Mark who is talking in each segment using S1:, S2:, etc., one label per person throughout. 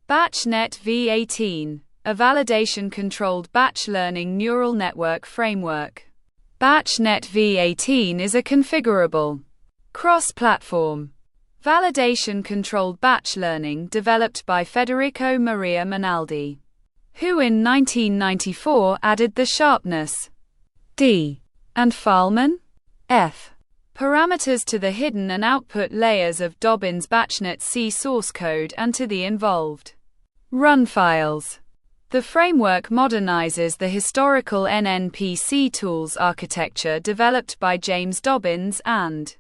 S1: BatchNet v18, a validation-controlled batch learning neural network framework. BatchNet v18 is a configurable, cross-platform, validation-controlled batch learning developed by Federico Maria Minaldi, who in 1994 added the sharpness D and Fileman F parameters to the hidden and output layers of Dobbins BatchNet C source code and to the involved run files. The framework modernizes the historical NNPC tools architecture developed by James Dobbins and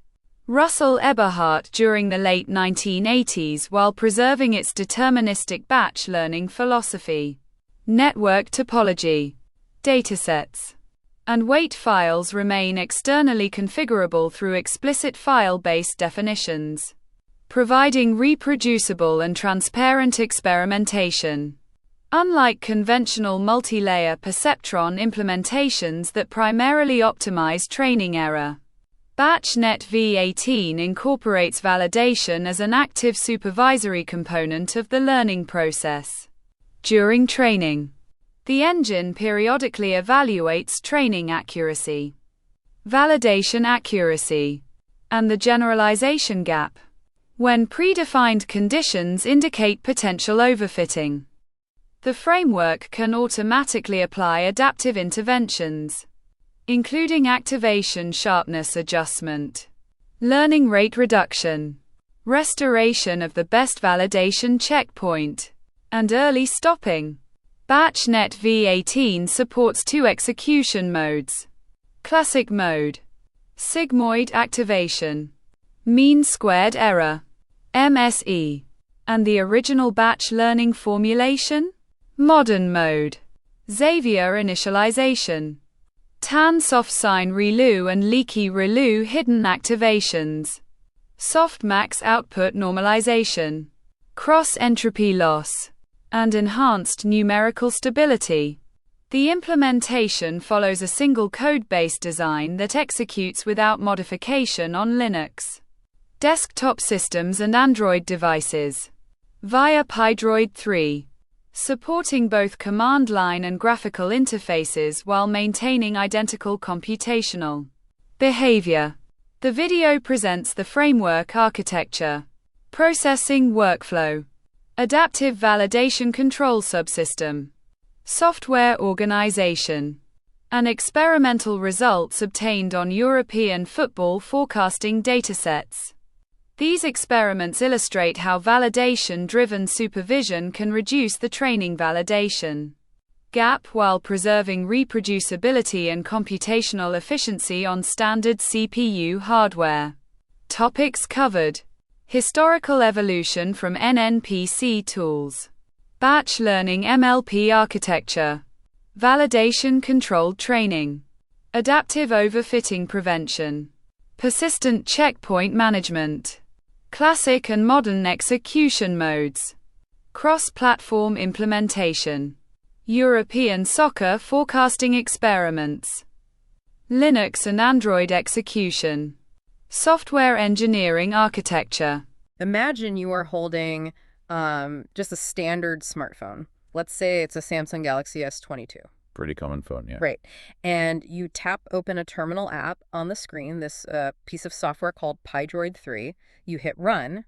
S1: Russell Eberhart during the late 1980s while preserving its deterministic batch learning philosophy. Network topology, datasets, and weight files remain externally configurable through explicit file-based definitions, providing reproducible and transparent experimentation. Unlike conventional multilayer perceptron implementations that primarily optimize training error, BatchNet v18 incorporates validation as an active supervisory component of the learning process. During training, the engine periodically evaluates training accuracy, validation accuracy, and the generalization gap when predefined conditions indicate potential overfitting. The framework can automatically apply adaptive interventions, including activation sharpness adjustment, learning rate reduction, restoration of the best validation checkpoint, and early stopping. BatchNet v18 supports two execution modes: classic mode, sigmoid activation, mean squared error, MSE, and the original batch learning formulation, modern mode, Xavier initialization, tan soft sign ReLU and leaky ReLU hidden activations, softmax output normalization, cross entropy loss, and enhanced numerical stability. The implementation follows a single code-based design that executes without modification on Linux, desktop systems and Android devices via Pydroid 3, supporting both command line and graphical interfaces while maintaining identical computational behavior. The video presents the framework architecture, processing workflow, adaptive validation control subsystem, software organization, and experimental results obtained on European football forecasting datasets. These experiments illustrate how validation-driven supervision can reduce the training validation gap while preserving reproducibility and computational efficiency on standard CPU hardware. Topics covered: historical evolution from NNPC tools, batch learning MLP architecture, validation-controlled training, adaptive overfitting prevention, persistent checkpoint management, classic and modern execution modes, cross-platform implementation, European soccer forecasting experiments, Linux and Android execution, software engineering architecture.
S2: Imagine you are holding just a standard smartphone. Let's say it's a Samsung Galaxy S22.
S3: Pretty common phone, yeah.
S2: Right. And you tap open a terminal app on the screen, this piece of software called Pydroid 3. You hit run,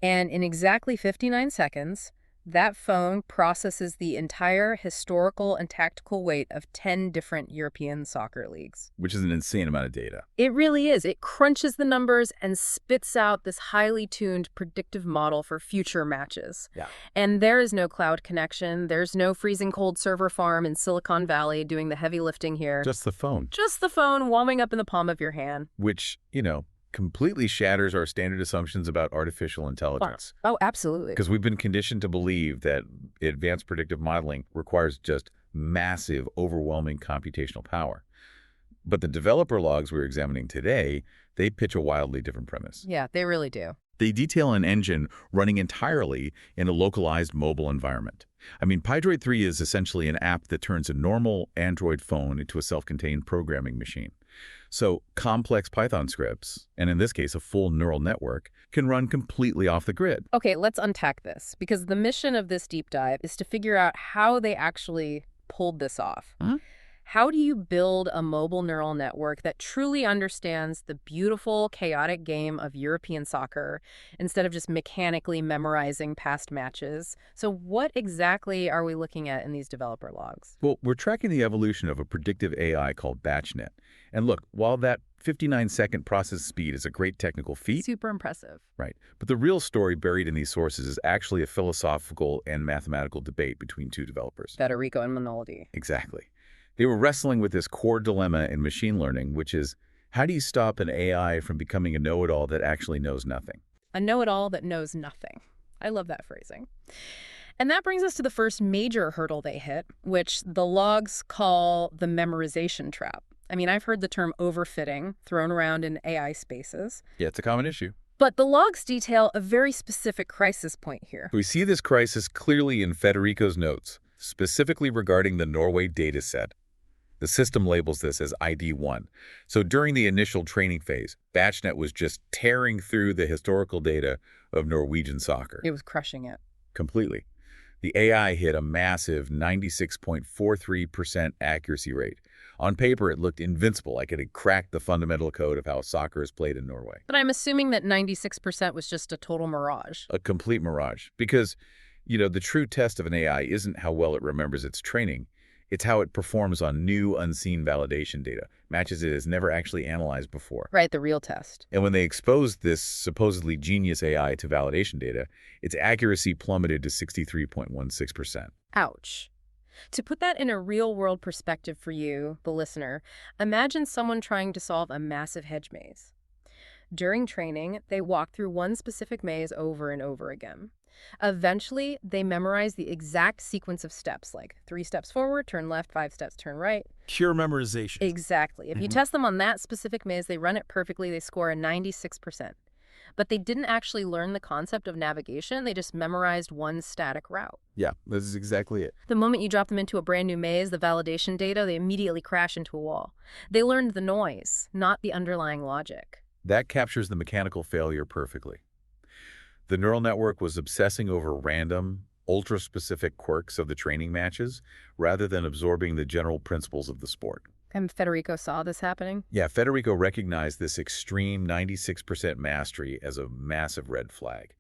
S2: and in exactly 59 seconds, that phone processes the entire historical and tactical weight of 10 different European soccer leagues.
S3: Which is an insane amount of data.
S2: It really is. It crunches the numbers and spits out this highly tuned predictive model for future matches.
S3: Yeah.
S2: And there is no cloud connection. There's no freezing cold server farm in Silicon Valley doing the heavy lifting here.
S3: Just the phone.
S2: Just the phone warming up in the palm of your hand.
S3: Which, completely shatters our standard assumptions about artificial intelligence.
S2: Oh, absolutely.
S3: Because we've been conditioned to believe that advanced predictive modeling requires just massive, overwhelming computational power. But the developer logs we're examining today, they pitch a wildly different premise.
S2: Yeah, they really do.
S3: They detail an engine running entirely in a localized mobile environment. Pydroid 3 is essentially an app that turns a normal Android phone into a self-contained programming machine. So complex Python scripts, and in this case a full neural network, can run completely off the grid.
S2: Okay, let's unpack this, because the mission of this deep dive is to figure out how they actually pulled this off. How do you build a mobile neural network that truly understands the beautiful, chaotic game of European soccer instead of just mechanically memorizing past matches? So what exactly are we looking at in these developer logs?
S3: Well, we're tracking the evolution of a predictive AI called BatchNet. And look, while that 59-second process speed is a great technical feat,
S2: Super impressive.
S3: right, but the real story buried in these sources is actually a philosophical and mathematical debate between two developers.
S2: Federico and Minoldi.
S3: Exactly. They were wrestling with this core dilemma in machine learning, which is, how do you stop an AI from becoming a know-it-all that actually knows nothing?
S2: A know-it-all that knows nothing. I love that phrasing. And that brings us to the first major hurdle they hit, which the logs call the memorization trap. I mean, I've heard the term overfitting thrown around in AI spaces.
S3: Yeah, it's a common issue.
S2: But the logs detail a very specific crisis point here.
S3: We see this crisis clearly in Federico's notes, specifically regarding the Norway dataset. The system labels this as ID1. So during the initial training phase, BatchNet was just tearing through the historical data of Norwegian soccer.
S2: It was crushing it.
S3: Completely. The AI hit a massive 96.43% accuracy rate. On paper, it looked invincible, like it had cracked the fundamental code of how soccer is played in Norway.
S2: But I'm assuming that 96% was just a total mirage.
S3: A complete mirage. Because, the true test of an AI isn't how well it remembers its training. It's how it performs on new, unseen validation data, matches it has never actually analyzed before.
S2: Right, the real test.
S3: And when they exposed this supposedly genius AI to validation data, its accuracy plummeted to 63.16%.
S2: Ouch. To put that in a real-world perspective for you, the listener, imagine someone trying to solve a massive hedge maze. During training, they walk through one specific maze over and over again. Eventually, they memorize the exact sequence of steps, like 3 steps forward, turn left, 5 steps, turn right.
S4: Pure memorization.
S2: Exactly. If you test them on that specific maze, they run it perfectly, they score a 96%. But they didn't actually learn the concept of navigation, they just memorized one static route.
S3: Yeah, this is exactly it.
S2: The moment you drop them into a brand new maze, the validation data, they immediately crash into a wall. They learned the noise, not the underlying logic.
S3: That captures the mechanical failure perfectly. The neural network was obsessing over random, ultra-specific quirks of the training matches rather than absorbing the general principles of the sport.
S2: And Federico saw this happening?
S3: Yeah, Federico recognized this extreme 96% mastery as a massive red flag.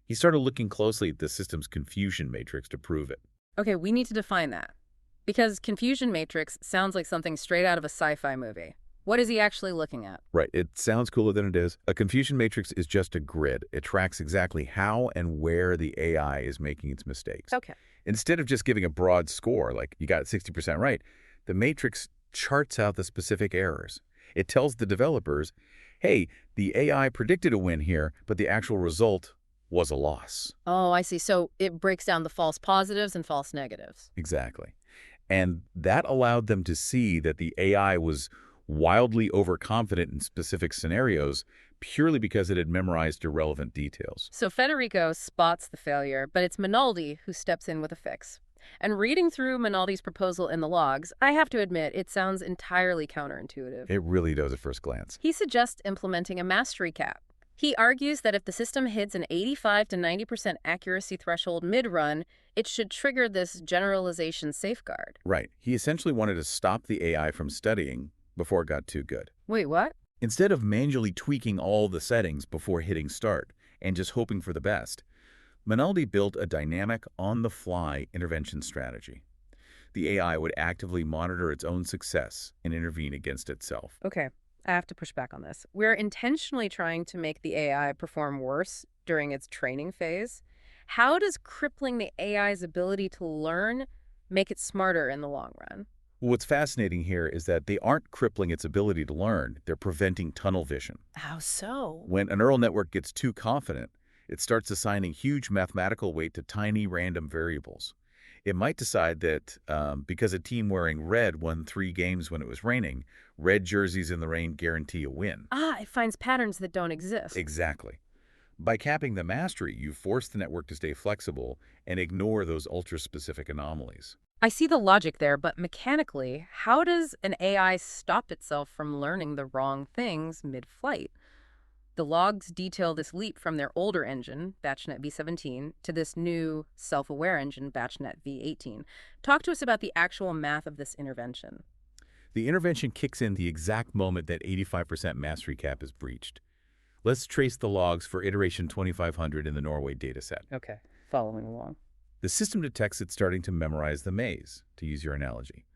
S3: He started looking closely at the system's confusion matrix to prove it.
S2: Okay, we need to define that. Because confusion matrix sounds like something straight out of a sci-fi movie. What is he actually looking at?
S3: Right, it sounds cooler than it is. A confusion matrix is just a grid. It tracks exactly how and where the AI is making its mistakes.
S2: Okay.
S3: Instead of just giving a broad score, like you got 60% right, the matrix charts out the specific errors. It tells the developers, hey, the AI predicted a win here, but the actual result was a loss.
S2: Oh, I see. So it breaks down the false positives and false negatives.
S3: Exactly. And that allowed them to see that the AI was wildly overconfident in specific scenarios purely because it had memorized irrelevant details.
S2: So Federico spots the failure, but it's Minoldi who steps in with a fix. And reading through Minoldi's proposal in the logs, I have to admit, it sounds entirely counterintuitive.
S3: It really does at first glance.
S2: He suggests implementing a mastery cap. He argues that if the system hits an 85 to 90% accuracy threshold mid-run, it should trigger this generalization safeguard.
S3: Right. He essentially wanted to stop the AI from studying before it got too good.
S2: Wait, what?
S3: Instead of manually tweaking all the settings before hitting start and just hoping for the best, Minoldi built a dynamic, on-the-fly intervention strategy. The AI would actively monitor its own success and intervene against itself.
S2: Okay, I have to push back on this. We're intentionally trying to make the AI perform worse during its training phase. How does crippling the AI's ability to learn make it smarter in the long run?
S3: What's fascinating here is that they aren't crippling its ability to learn, they're preventing tunnel vision.
S2: How so?
S3: When a neural network gets too confident, it starts assigning huge mathematical weight to tiny random variables. It might decide that because a team wearing red won 3 games when it was raining, red jerseys in the rain guarantee a win.
S2: Ah, it finds patterns that don't exist.
S3: Exactly. By capping the mastery, you force the network to stay flexible and ignore those ultra-specific anomalies.
S2: I see the logic there, but mechanically, how does an AI stop itself from learning the wrong things mid-flight? The logs detail this leap from their older engine, BatchNet v17, to this new self-aware engine, BatchNet v18. Talk to us about the actual math of this intervention.
S3: The intervention kicks in the exact moment that 85% mastery cap is breached. Let's trace the logs for iteration 2500 in the Norway dataset.
S2: Okay, following along.
S3: The system detects it starting to memorize the maze, to use your analogy.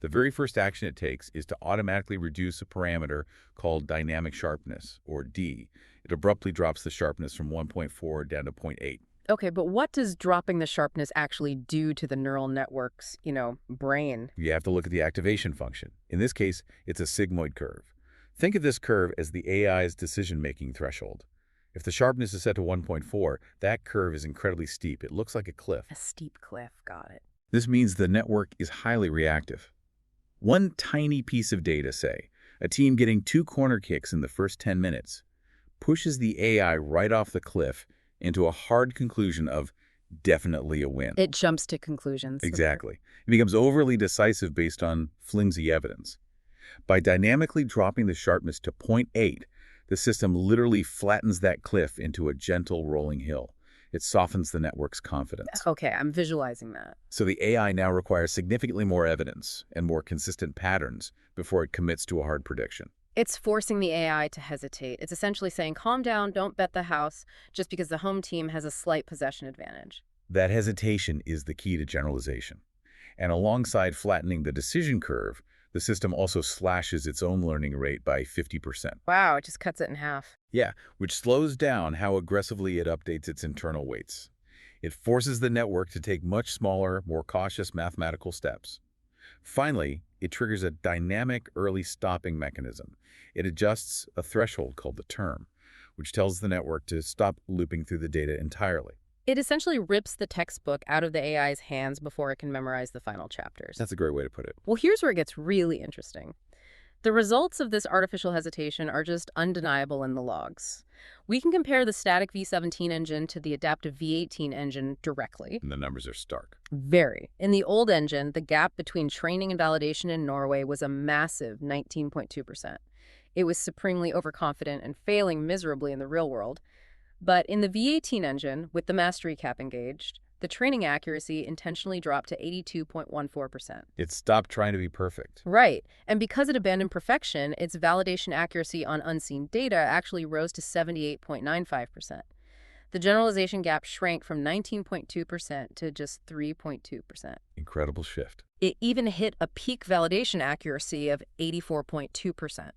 S3: The very first action it takes is to automatically reduce a parameter called dynamic sharpness, or D. It abruptly drops the sharpness from 1.4 down to 0.8.
S2: Okay, but what does dropping the sharpness actually do to the neural network's, brain?
S3: You have to look at the activation function. In this case, it's a sigmoid curve. Think of this curve as the AI's decision-making threshold. If the sharpness is set to 1.4, that curve is incredibly steep. It looks like a cliff.
S2: A steep cliff, got it.
S3: This means the network is highly reactive. One tiny piece of data, say, a team getting 2 corner kicks in the first 10 minutes, pushes the AI right off the cliff into a hard conclusion of definitely a win.
S2: It jumps to conclusions.
S3: Exactly. It becomes overly decisive based on flimsy evidence. By dynamically dropping the sharpness to 0.8, the system literally flattens that cliff into a gentle rolling hill. It softens the network's confidence.
S2: Okay, I'm visualizing that.
S3: So the AI now requires significantly more evidence and more consistent patterns before it commits to a hard prediction.
S2: It's forcing the AI to hesitate. It's essentially saying, calm down, don't bet the house, just because the home team has a slight possession advantage.
S3: That hesitation is the key to generalization. And alongside flattening the decision curve, the system also slashes its own learning rate by 50%.
S2: Wow, it just cuts it in half.
S3: Yeah, which slows down how aggressively it updates its internal weights. It forces the network to take much smaller, more cautious mathematical steps. Finally, it triggers a dynamic early stopping mechanism. It adjusts a threshold called the term, which tells the network to stop looping through the data entirely.
S2: It essentially rips the textbook out of the AI's hands before it can memorize the final chapters.
S3: That's a great way to put it.
S2: Well, here's where it gets really interesting. The results of this artificial hesitation are just undeniable in the logs. We can compare the static v17 engine to the adaptive v18 engine directly.
S3: And the numbers are stark.
S2: Very. In the old engine, the gap between training and validation in Norway was a massive 19.2%. It was supremely overconfident and failing miserably in the real world. But in the v18 engine, with the mastery cap engaged, the training accuracy intentionally dropped to 82.14%.
S3: It stopped trying to be perfect.
S2: Right. And because it abandoned perfection, its validation accuracy on unseen data actually rose to 78.95%. The generalization gap shrank from 19.2% to just 3.2%.
S3: Incredible shift.
S2: It even hit a peak validation accuracy of 84.2%.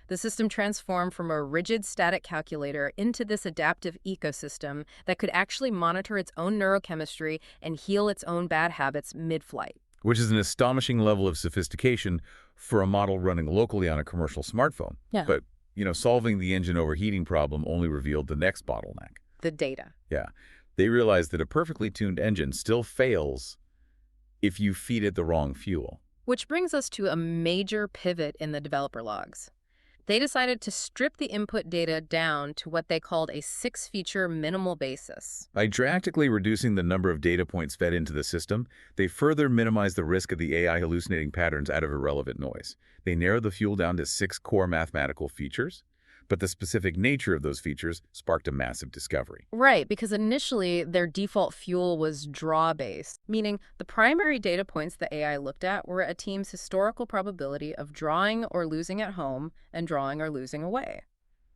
S2: The system transformed from a rigid static calculator into this adaptive ecosystem that could actually monitor its own neurochemistry and heal its own bad habits mid-flight.
S3: Which is an astonishing level of sophistication for a model running locally on a commercial smartphone.
S2: Yeah.
S3: But, solving the engine overheating problem only revealed the next bottleneck.
S2: The data.
S3: Yeah. They realized that a perfectly tuned engine still fails if you feed it the wrong fuel.
S2: Which brings us to a major pivot in the developer logs. They decided to strip the input data down to what they called a 6-feature minimal basis.
S3: By drastically reducing the number of data points fed into the system, they further minimized the risk of the AI hallucinating patterns out of irrelevant noise. They narrowed the fuel down to 6 core mathematical features, but the specific nature of those features sparked a massive discovery.
S2: Right, because initially their default fuel was draw-based, meaning the primary data points the AI looked at were a team's historical probability of drawing or losing at home and drawing or losing away.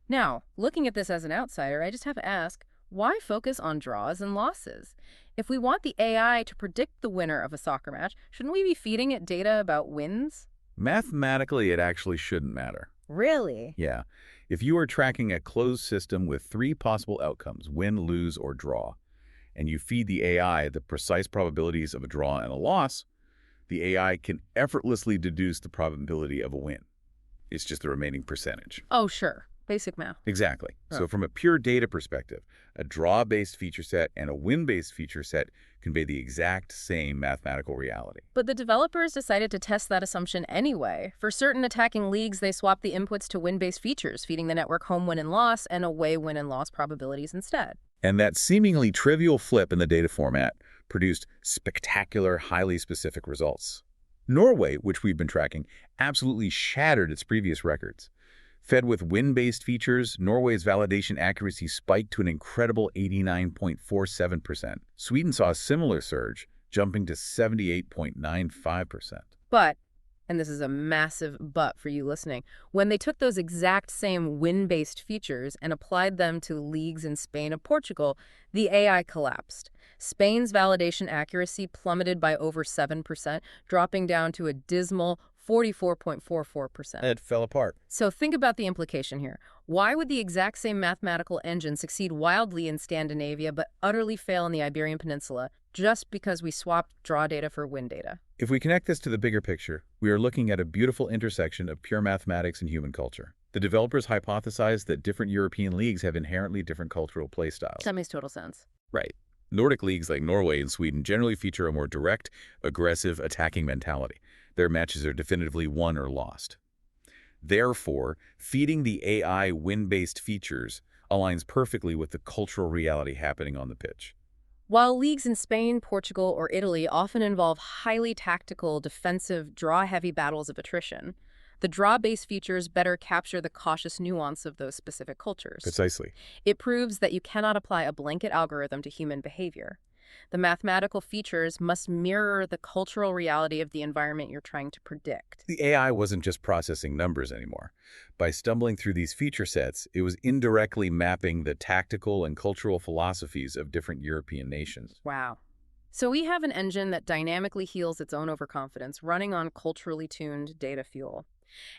S2: Now, looking at this as an outsider, I just have to ask, why focus on draws and losses? If we want the AI to predict the winner of a soccer match, shouldn't we be feeding it data about wins?
S3: Mathematically, it actually shouldn't matter.
S2: Really?
S3: Yeah. If you are tracking a closed system with 3 possible outcomes, win, lose, or draw, and you feed the AI the precise probabilities of a draw and a loss, the AI can effortlessly deduce the probability of a win. It's just the remaining percentage.
S2: Oh, sure. Basic math.
S3: Exactly.
S2: Oh.
S3: So from a pure data perspective, a draw-based feature set and a win-based feature set convey the exact same mathematical reality.
S2: But the developers decided to test that assumption anyway. For certain attacking leagues, they swapped the inputs to win-based features, feeding the network home win and loss and away win and loss probabilities instead.
S3: And that seemingly trivial flip in the data format produced spectacular, highly specific results. Norway, which we've been tracking, absolutely shattered its previous records. Fed with wind-based features, Norway's validation accuracy spiked to an incredible 89.47%. Sweden saw a similar surge, jumping to 78.95%.
S2: But, and this is a massive but for you listening, when they took those exact same wind-based features and applied them to leagues in Spain and Portugal, the AI collapsed. Spain's validation accuracy plummeted by over 7%, dropping down to a dismal 44.44%.
S3: It fell apart.
S2: So think about the implication here. Why would the exact same mathematical engine succeed wildly in Scandinavia but utterly fail in the Iberian Peninsula just because we swapped draw data for wind data?
S3: If we connect this to the bigger picture, we are looking at a beautiful intersection of pure mathematics and human culture. The developers hypothesized that different European leagues have inherently different cultural playstyles.
S2: That makes total sense.
S3: Right. Nordic leagues like Norway and Sweden generally feature a more direct, aggressive, attacking mentality. Their matches are definitively won or lost. Therefore, feeding the AI wind-based features aligns perfectly with the cultural reality happening on the pitch.
S2: While leagues in Spain, Portugal, or Italy often involve highly tactical, defensive, draw-heavy battles of attrition, the draw-based features better capture the cautious nuance of those specific cultures.
S3: Precisely.
S2: It proves that you cannot apply a blanket algorithm to human behavior. The mathematical features must mirror the cultural reality of the environment you're trying to predict.
S3: The AI wasn't just processing numbers anymore. By stumbling through these feature sets, it was indirectly mapping the tactical and cultural philosophies of different European nations.
S2: Wow. So we have an engine that dynamically heals its own overconfidence, running on culturally tuned data fuel.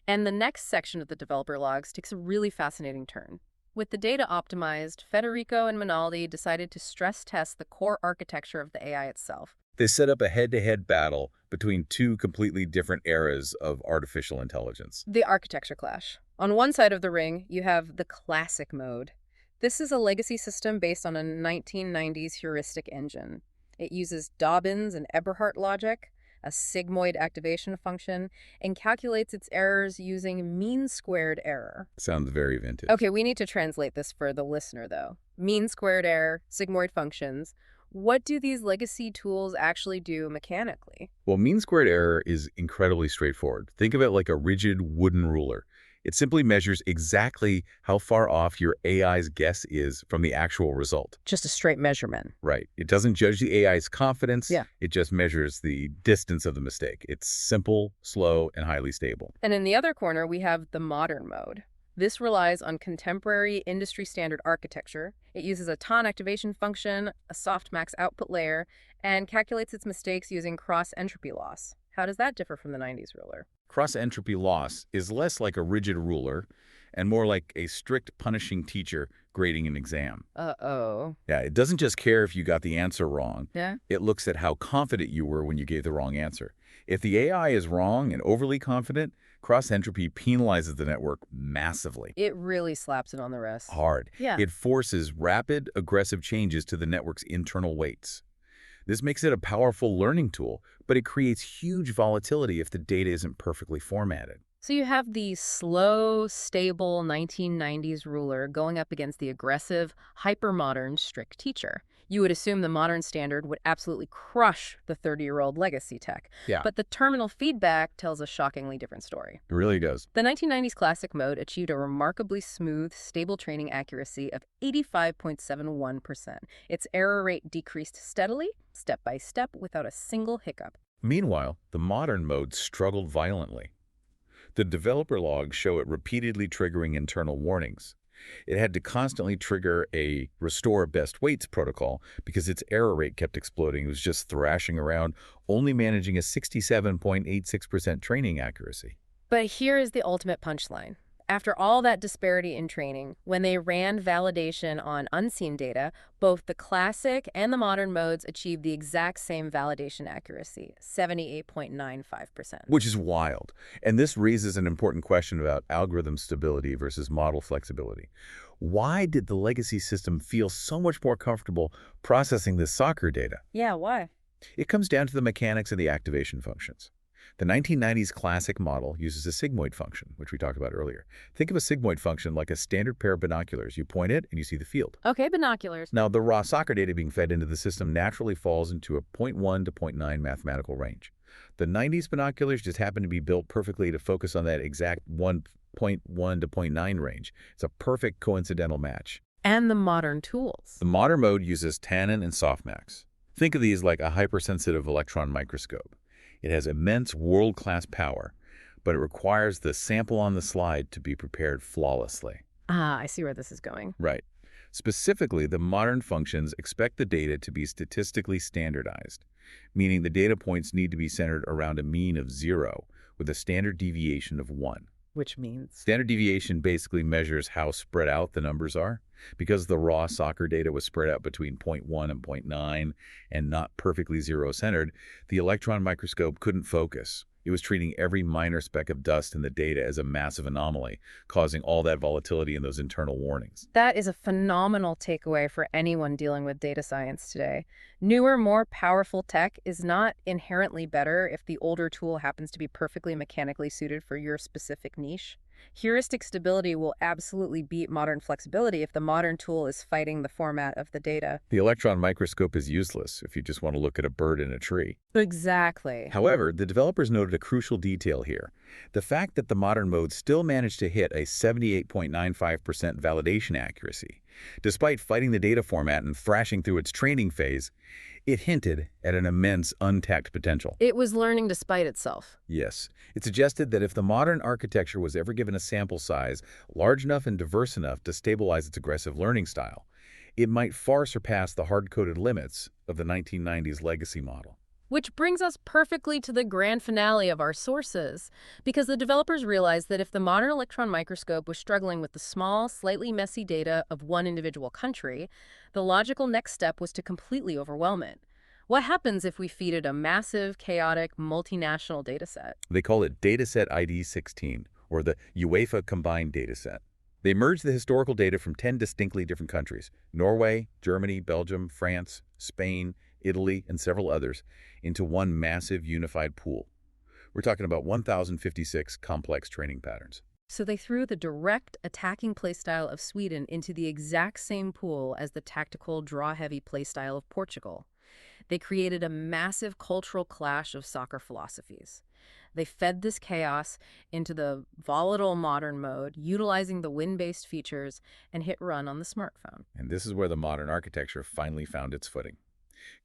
S2: And the next section of the developer logs takes a really fascinating turn. With the data optimized, Federico and Minaldi decided to stress test the core architecture of the AI itself.
S3: They set up a head-to-head battle between two completely different eras of artificial intelligence.
S2: The architecture clash. On one side of the ring, you have the classic mode. This is a legacy system based on a 1990s heuristic engine. It uses Dobbins and Eberhart logic, a sigmoid activation function, and calculates its errors using mean-squared error.
S3: Sounds very vintage.
S2: Okay, we need to translate this for the listener, though. Mean-squared error, sigmoid functions. What do these legacy tools actually do mechanically?
S3: Well, mean-squared error is incredibly straightforward. Think of it like a rigid wooden ruler. It simply measures exactly how far off your AI's guess is from the actual result.
S2: Just a straight measurement.
S3: Right. It doesn't judge the AI's confidence.
S2: Yeah.
S3: It just measures the distance of the mistake. It's simple, slow, and highly stable.
S2: And in the other corner, we have the modern mode. This relies on contemporary industry-standard architecture. It uses a TON activation function, a softmax output layer, and calculates its mistakes using cross-entropy loss. How does that differ from the 90s ruler?
S3: Cross-entropy loss is less like a rigid ruler and more like a strict punishing teacher grading an exam.
S2: Uh-oh.
S3: Yeah, it doesn't just care if you got the answer wrong.
S2: Yeah?
S3: It looks at how confident you were when you gave the wrong answer. If the AI is wrong and overly confident, cross-entropy penalizes the network massively.
S2: It really slaps it on the wrist.
S3: Hard.
S2: Yeah.
S3: It forces rapid, aggressive changes to the network's internal weights. This makes it a powerful learning tool, but it creates huge volatility if the data isn't perfectly formatted.
S2: So you have the slow, stable 1990s ruler going up against the aggressive, hypermodern, strict teacher. You would assume the modern standard would absolutely crush the 30-year-old legacy tech.
S3: Yeah.
S2: But the terminal feedback tells a shockingly different story.
S3: It really does.
S2: The 1990s classic mode achieved a remarkably smooth, stable training accuracy of 85.71%. Its error rate decreased steadily, step by step, without a single hiccup.
S3: Meanwhile, the modern mode struggled violently. The developer logs show it repeatedly triggering internal warnings. It had to constantly trigger a restore best weights protocol because its error rate kept exploding. It was just thrashing around, only managing a 67.86% training accuracy.
S2: But here is the ultimate punchline. After all that disparity in training, when they ran validation on unseen data, both the classic and the modern modes achieved the exact same validation accuracy, 78.95%.
S3: Which is wild. And this raises an important question about algorithm stability versus model flexibility. Why did the legacy system feel so much more comfortable processing this soccer data?
S2: Yeah, why?
S3: It comes down to the mechanics of the activation functions. The 1990s classic model uses a sigmoid function, which we talked about earlier. Think of a sigmoid function like a standard pair of binoculars. You point it and you see the field.
S2: Okay, binoculars.
S3: Now, the raw soccer data being fed into the system naturally falls into a 0.1 to 0.9 mathematical range. The 90s binoculars just happen to be built perfectly to focus on that exact 1.1 to 0.9 range. It's a perfect coincidental match.
S2: And the modern tools.
S3: The modern mode uses tannin and softmax. Think of these like a hypersensitive electron microscope. It has immense world-class power, but it requires the sample on the slide to be prepared flawlessly.
S2: Ah, I see where this is going.
S3: Right. Specifically, the modern functions expect the data to be statistically standardized, meaning the data points need to be centered around a mean of 0 with a standard deviation of 1.
S2: Which means?
S3: Standard deviation basically measures how spread out the numbers are. Because the raw soccer data was spread out between 0.1 and 0.9 and not perfectly zero-centered, the electron microscope couldn't focus. It was treating every minor speck of dust in the data as a massive anomaly, causing all that volatility in those internal warnings.
S2: That is a phenomenal takeaway for anyone dealing with data science today. Newer, more powerful tech is not inherently better if the older tool happens to be perfectly mechanically suited for your specific niche. Heuristic stability will absolutely beat modern flexibility if the modern tool is fighting the format of the data.
S3: The electron microscope is useless if you just want to look at a bird in a tree.
S2: Exactly.
S3: However, the developers noted a crucial detail here. The fact that the modern mode still managed to hit a 78.95% validation accuracy. Despite fighting the data format and thrashing through its training phase, it hinted at an immense untapped potential.
S2: It was learning to spite itself.
S3: Yes. It suggested that if the modern architecture was ever given a sample size large enough and diverse enough to stabilize its aggressive learning style, it might far surpass the hard-coded limits of the 1990s legacy model.
S2: Which brings us perfectly to the grand finale of our sources, because the developers realized that if the modern electron microscope was struggling with the small, slightly messy data of one individual country, the logical next step was to completely overwhelm it. What happens if we feed it a massive, chaotic, multinational dataset?
S3: They call it Dataset ID 16, or the UEFA Combined Dataset. They merged the historical data from 10 distinctly different countries, Norway, Germany, Belgium, France, Spain, Italy, and several others, into one massive unified pool. We're talking about 1,056 complex training patterns.
S2: So they threw the direct attacking playstyle of Sweden into the exact same pool as the tactical draw-heavy playstyle of Portugal. They created a massive cultural clash of soccer philosophies. They fed this chaos into the volatile modern mode, utilizing the win-based features, and hit run on the smartphone.
S3: And this is where the modern architecture finally found its footing.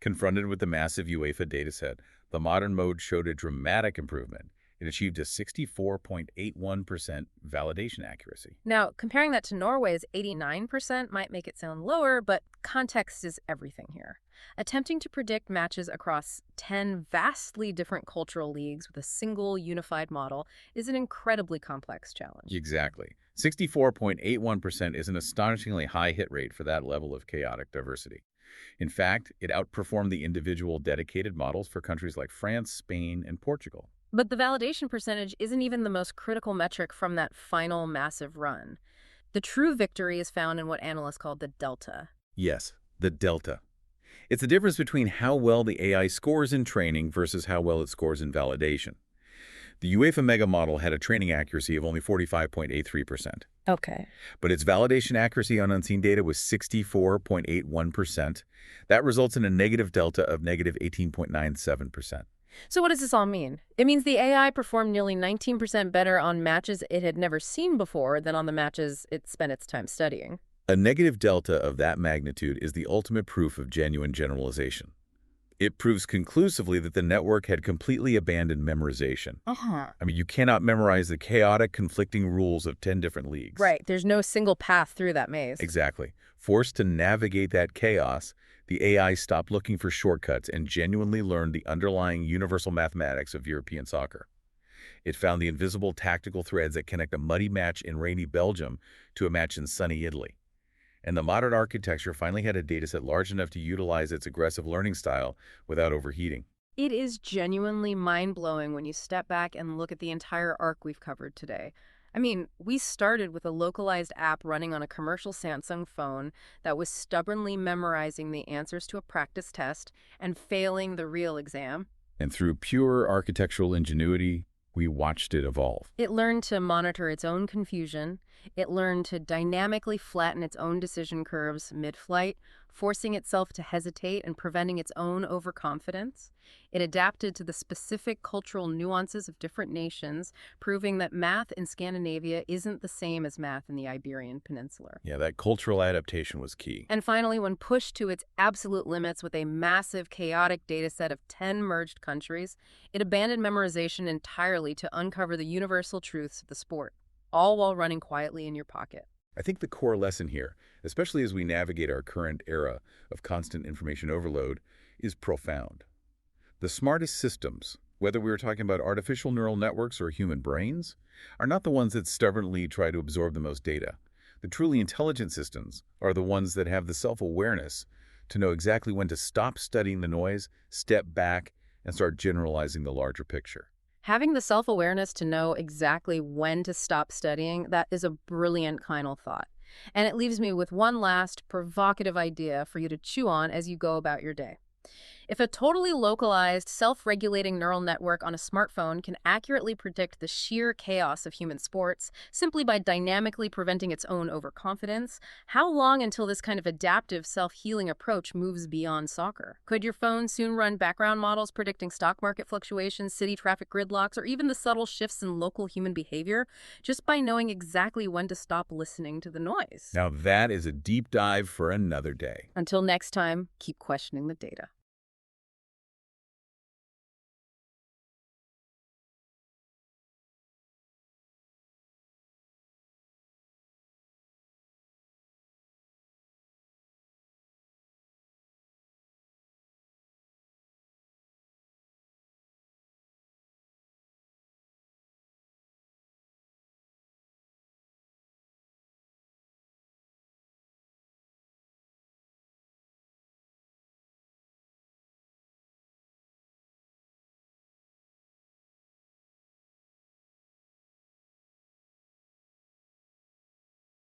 S3: Confronted with the massive UEFA dataset, the modern mode showed a dramatic improvement. It achieved a 64.81% validation accuracy.
S2: Now, comparing that to Norway's 89% might make it sound lower, but context is everything here. Attempting to predict matches across 10 vastly different cultural leagues with a single unified model is an incredibly complex challenge.
S3: Exactly. 64.81% is an astonishingly high hit rate for that level of chaotic diversity. In fact, it outperformed the individual dedicated models for countries like France, Spain, and Portugal.
S2: But the validation percentage isn't even the most critical metric from that final massive run. The true victory is found in what analysts call the delta.
S3: Yes, the delta. It's the difference between how well the AI scores in training versus how well it scores in validation. The UEFA Mega model had a training accuracy of only 45.83%.
S2: Okay.
S3: But its validation accuracy on unseen data was 64.81%. That results in a negative delta of negative 18.97%.
S2: So what does this all mean? It means the AI performed nearly 19% better on matches it had never seen before than on the matches it spent its time studying.
S3: A negative delta of that magnitude is the ultimate proof of genuine generalization. It proves conclusively that the network had completely abandoned memorization. I mean, you cannot memorize the chaotic, conflicting rules of 10 different leagues.
S2: Right. There's no single path through that maze.
S3: Exactly. Forced to navigate that chaos, the AI stopped looking for shortcuts and genuinely learned the underlying universal mathematics of European soccer. It found the invisible tactical threads that connect a muddy match in rainy Belgium to a match in sunny Italy. And the modern architecture finally had a dataset large enough to utilize its aggressive learning style without overheating.
S2: It is genuinely mind-blowing when you step back and look at the entire arc we've covered today. I mean, we started with a localized app running on a commercial Samsung phone that was stubbornly memorizing the answers to a practice test and failing the real exam.
S3: And through pure architectural ingenuity, we watched it evolve.
S2: It learned to monitor its own confusion. It learned to dynamically flatten its own decision curves mid-flight, forcing itself to hesitate and preventing its own overconfidence. It adapted to the specific cultural nuances of different nations, proving that math in Scandinavia isn't the same as math in the Iberian Peninsula.
S3: Yeah, that cultural adaptation was key.
S2: And finally, when pushed to its absolute limits with a massive, chaotic dataset of 10 merged countries, it abandoned memorization entirely to uncover the universal truths of the sport, all while running quietly in your pocket.
S3: I think the core lesson here, especially as we navigate our current era of constant information overload, is profound. The smartest systems, whether we are talking about artificial neural networks or human brains, are not the ones that stubbornly try to absorb the most data. The truly intelligent systems are the ones that have the self-awareness to know exactly when to stop studying the noise, step back, and start generalizing the larger picture.
S2: Having the self-awareness to know exactly when to stop studying, that is a brilliant final thought. And it leaves me with one last provocative idea for you to chew on as you go about your day. If a totally localized, self-regulating neural network on a smartphone can accurately predict the sheer chaos of human sports simply by dynamically preventing its own overconfidence, how long until this kind of adaptive, self-healing approach moves beyond soccer? Could your phone soon run background models predicting stock market fluctuations, city traffic gridlocks, or even the subtle shifts in local human behavior just by knowing exactly when to stop listening to the noise?
S3: Now that is a deep dive for another day.
S2: Until next time, keep questioning the data.